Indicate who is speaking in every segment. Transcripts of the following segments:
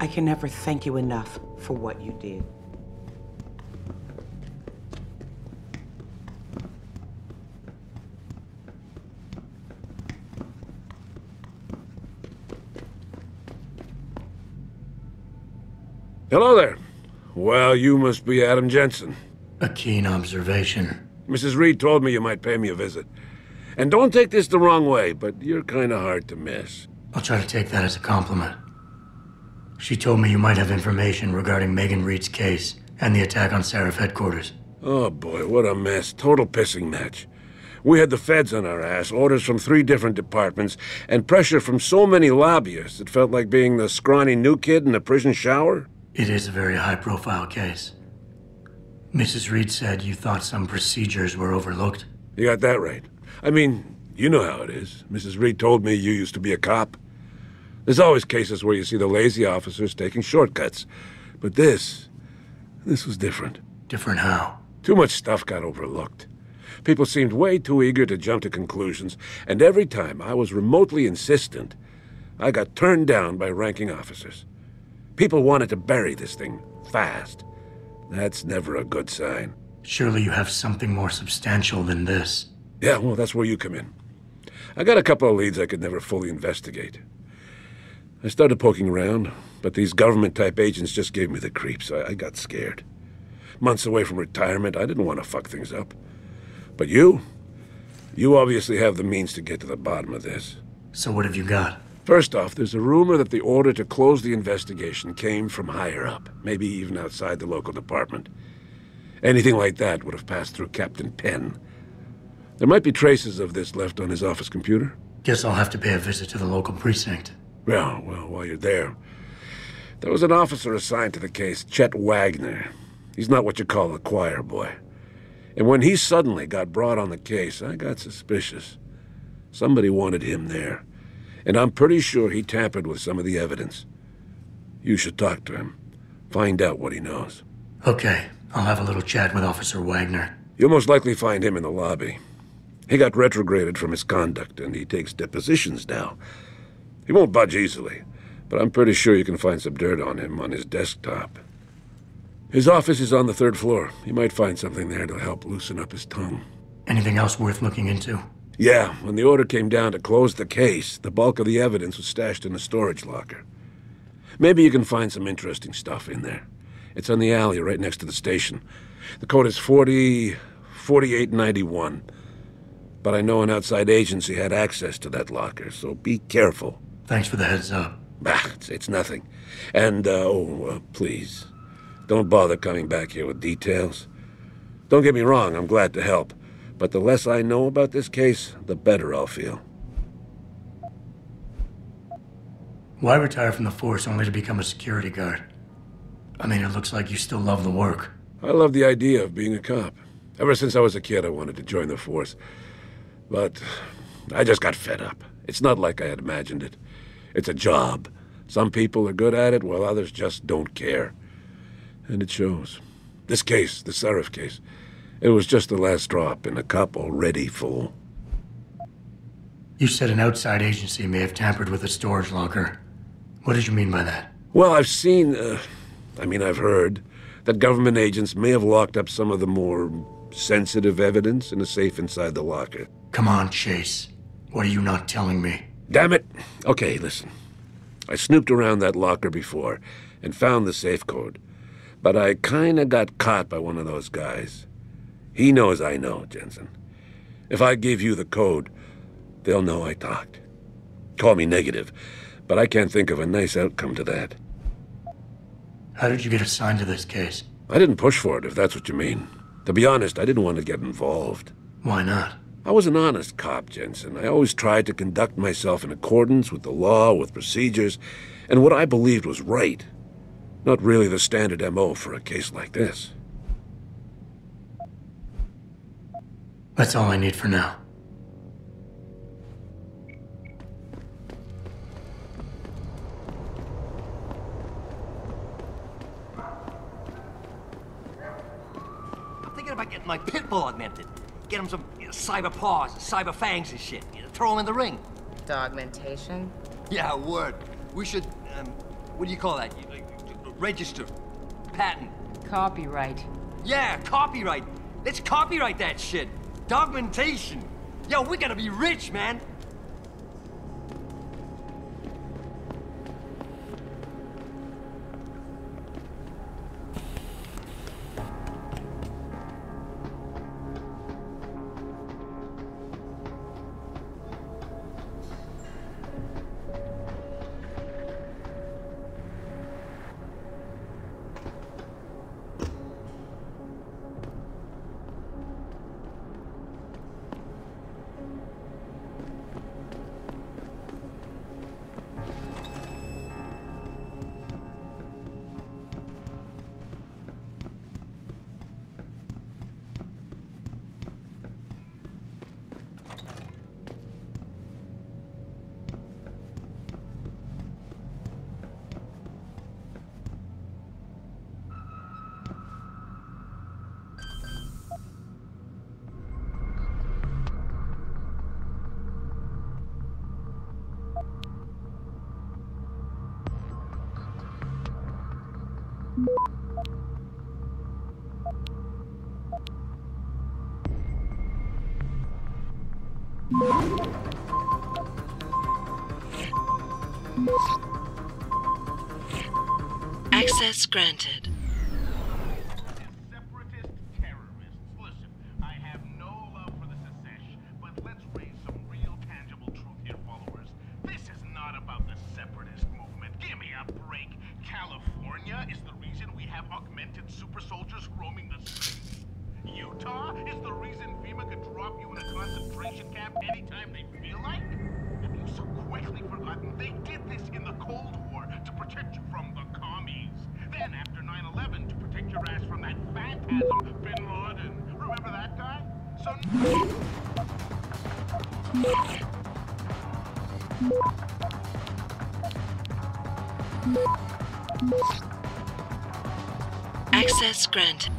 Speaker 1: I can never thank you enough for what you did.
Speaker 2: Hello there. Well, you must be Adam Jensen.
Speaker 3: A keen observation.
Speaker 2: Mrs. Reed told me you might pay me a visit. And don't take this the wrong way, but you're kinda hard to miss.
Speaker 3: I'll try to take that as a compliment. She told me you might have information regarding Megan Reed's case and the attack on Seraph headquarters.
Speaker 2: Oh boy, what a mess. Total pissing match. We had the feds on our ass, orders from 3 different departments, and pressure from so many lobbyists it felt like being the scrawny new kid in a prison shower.
Speaker 3: It is a very high-profile case. Mrs. Reed said you thought some procedures were overlooked.
Speaker 2: You got that right. I mean, you know how it is. Mrs. Reed told me you used to be a cop. There's always cases where you see the lazy officers taking shortcuts. But this was different.
Speaker 3: Different how?
Speaker 2: Too much stuff got overlooked. People seemed way too eager to jump to conclusions, and every time I was remotely insistent, I got turned down by ranking officers. People wanted to bury this thing fast. That's never a good sign.
Speaker 3: Surely you have something more substantial than this.
Speaker 2: Yeah, well, that's where you come in. I got a couple of leads I could never fully investigate. I started poking around, but these government-type agents just gave me the creeps. I got scared. Months away from retirement, I didn't want to fuck things up. But you obviously have the means to get to the bottom of this.
Speaker 3: So what have you got?
Speaker 2: First off, there's a rumor that the order to close the investigation came from higher up, maybe even outside the local department. Anything like that would have passed through Captain Penn. There might be traces of this left on his office computer.
Speaker 3: Guess I'll have to pay a visit to the local precinct.
Speaker 2: Well, while you're there was an officer assigned to the case, Chet Wagner. He's not what you call a choir boy. And when he suddenly got brought on the case, I got suspicious. Somebody wanted him there. And I'm pretty sure he tampered with some of the evidence. You should talk to him. Find out what he knows.
Speaker 3: Okay, I'll have a little chat with Officer Wagner.
Speaker 2: You'll most likely find him in the lobby. He got retrograded from his conduct, and he takes depositions now. He won't budge easily, but I'm pretty sure you can find some dirt on him on his desktop. His office is on the 3rd floor. You might find something there to help loosen up his tongue.
Speaker 3: Anything else worth looking into?
Speaker 2: Yeah, when the order came down to close the case, the bulk of the evidence was stashed in a storage locker. Maybe you can find some interesting stuff in there. It's on the alley right next to the station. The code is 4891. But I know an outside agency had access to that locker, so be careful.
Speaker 3: Thanks for the heads up.
Speaker 2: Bah, it's nothing. And, please, don't bother coming back here with details. Don't get me wrong, I'm glad to help. But the less I know about this case, the better I'll feel.
Speaker 3: Why retire from the force only to become a security guard? I mean, it looks like you still love the work.
Speaker 2: I love the idea of being a cop. Ever since I was a kid, I wanted to join the force. But I just got fed up. It's not like I had imagined it. It's a job. Some people are good at it, while others just don't care. And it shows. This case, the Seraph case, it was just the last drop in a cup already full.
Speaker 3: You said an outside agency may have tampered with the storage locker. What did you mean by that?
Speaker 2: Well, I've heard that government agents may have locked up some of the more sensitive evidence in a safe inside the locker.
Speaker 3: Come on, Chase. What are you not telling me?
Speaker 2: Damn it! Okay, listen. I snooped around that locker before and found the safe code. But I kinda got caught by one of those guys. He knows I know, Jensen. If I give you the code, they'll know I talked. Call me negative, but I can't think of a nice outcome to that.
Speaker 3: How did you get assigned to this case?
Speaker 2: I didn't push for it, if that's what you mean. To be honest, I didn't want to get involved.
Speaker 3: Why not?
Speaker 2: I was an honest cop, Jensen. I always tried to conduct myself in accordance with the law, with procedures, and what I believed was right. Not really the standard MO for a case like this.
Speaker 3: That's all I need for now.
Speaker 4: I'm thinking about getting my pit bull augmented. Get him some cyber paws, cyber fangs and shit. Throw him in the ring.
Speaker 5: Dogmentation?
Speaker 4: Yeah, word. We should, what do you call that? Register. Patent.
Speaker 5: Copyright.
Speaker 4: Yeah, copyright. Let's copyright that shit. Documentation. Yo, we gotta be rich, man.
Speaker 6: Access granted.
Speaker 7: Separatist terrorists. Listen, I have no love for the secession, but let's raise some real tangible truth here, followers. This is not about the separatist movement. Give me a break. California is the reason we have augmented super soldiers roaming the streets. Utah is the reason FEMA could drop you in a concentration camp anytime they feel like. Have you so quickly forgotten they did this in the Cold War to protect you from the commies? Then after 9/11 to protect your ass from that phantasm, Bin Laden. Remember that guy? So...
Speaker 6: Access granted.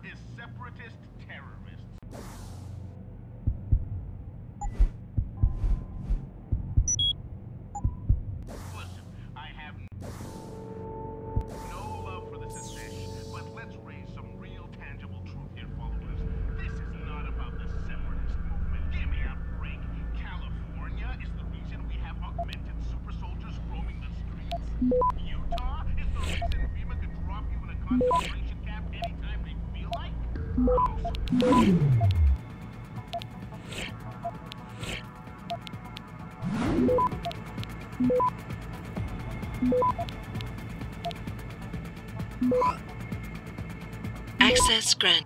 Speaker 6: is separatist terrorists. Listen, I have no love for the secession, but let's raise some real tangible truth here, followers. This is not about the separatist movement. Give me a break. California is the reason we have augmented super soldiers roaming the streets. Utah is the reason FEMA could drop you in a concentration camp anytime they feel like. Access granted.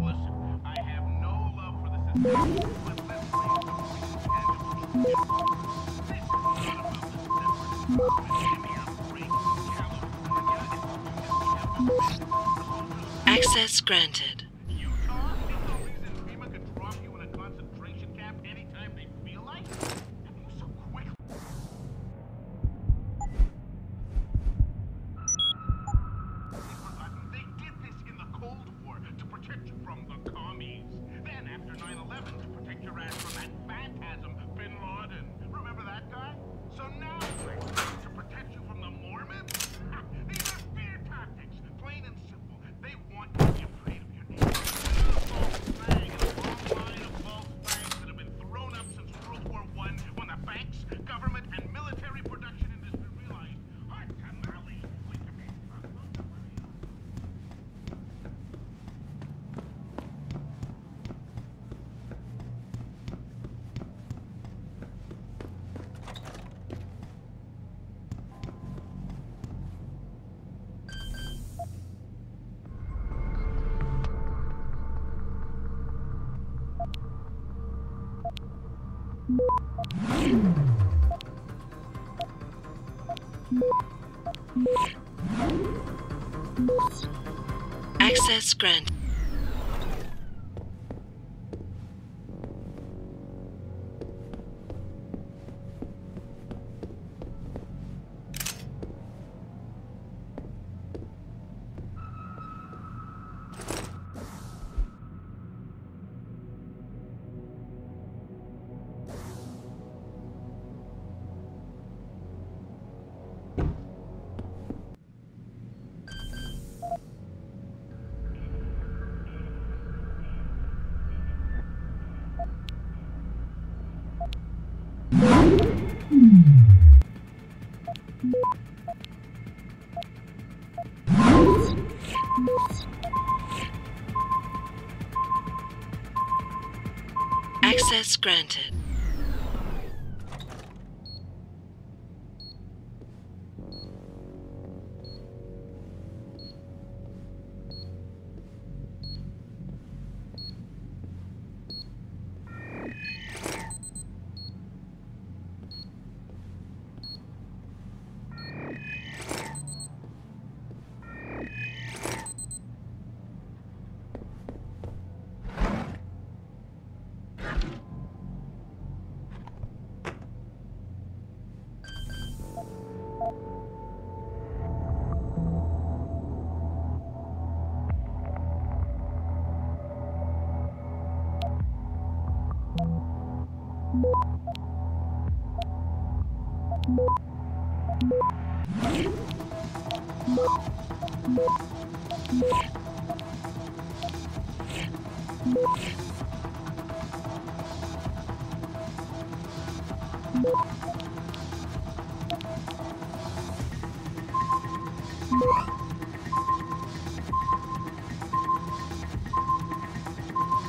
Speaker 7: Listen, I have no love for the secession, but let's raise some real tangible truth. This is not about the separatist movement. Give me a break. California is the reason we have augmented super soldiers.
Speaker 6: Access granted.
Speaker 7: Utah is the reason FEMA could drop you in a concentration camp anytime they feel like. Have you so quick? They did this in the Cold War to protect you from the commies. Then after 9/11
Speaker 5: Access granted. Access granted.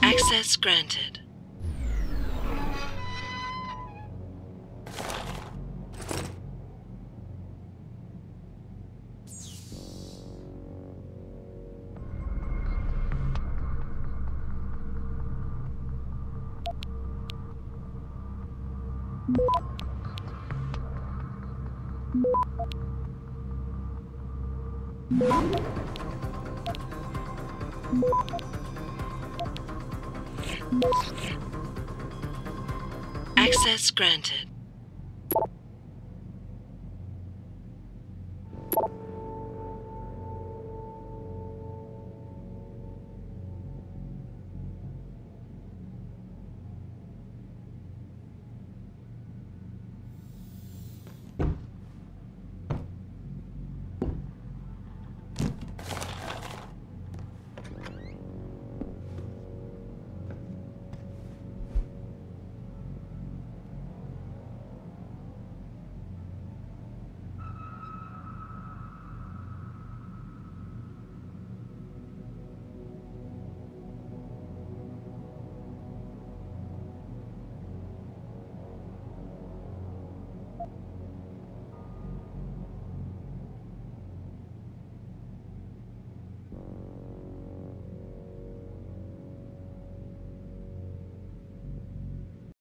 Speaker 5: Access granted. Access granted.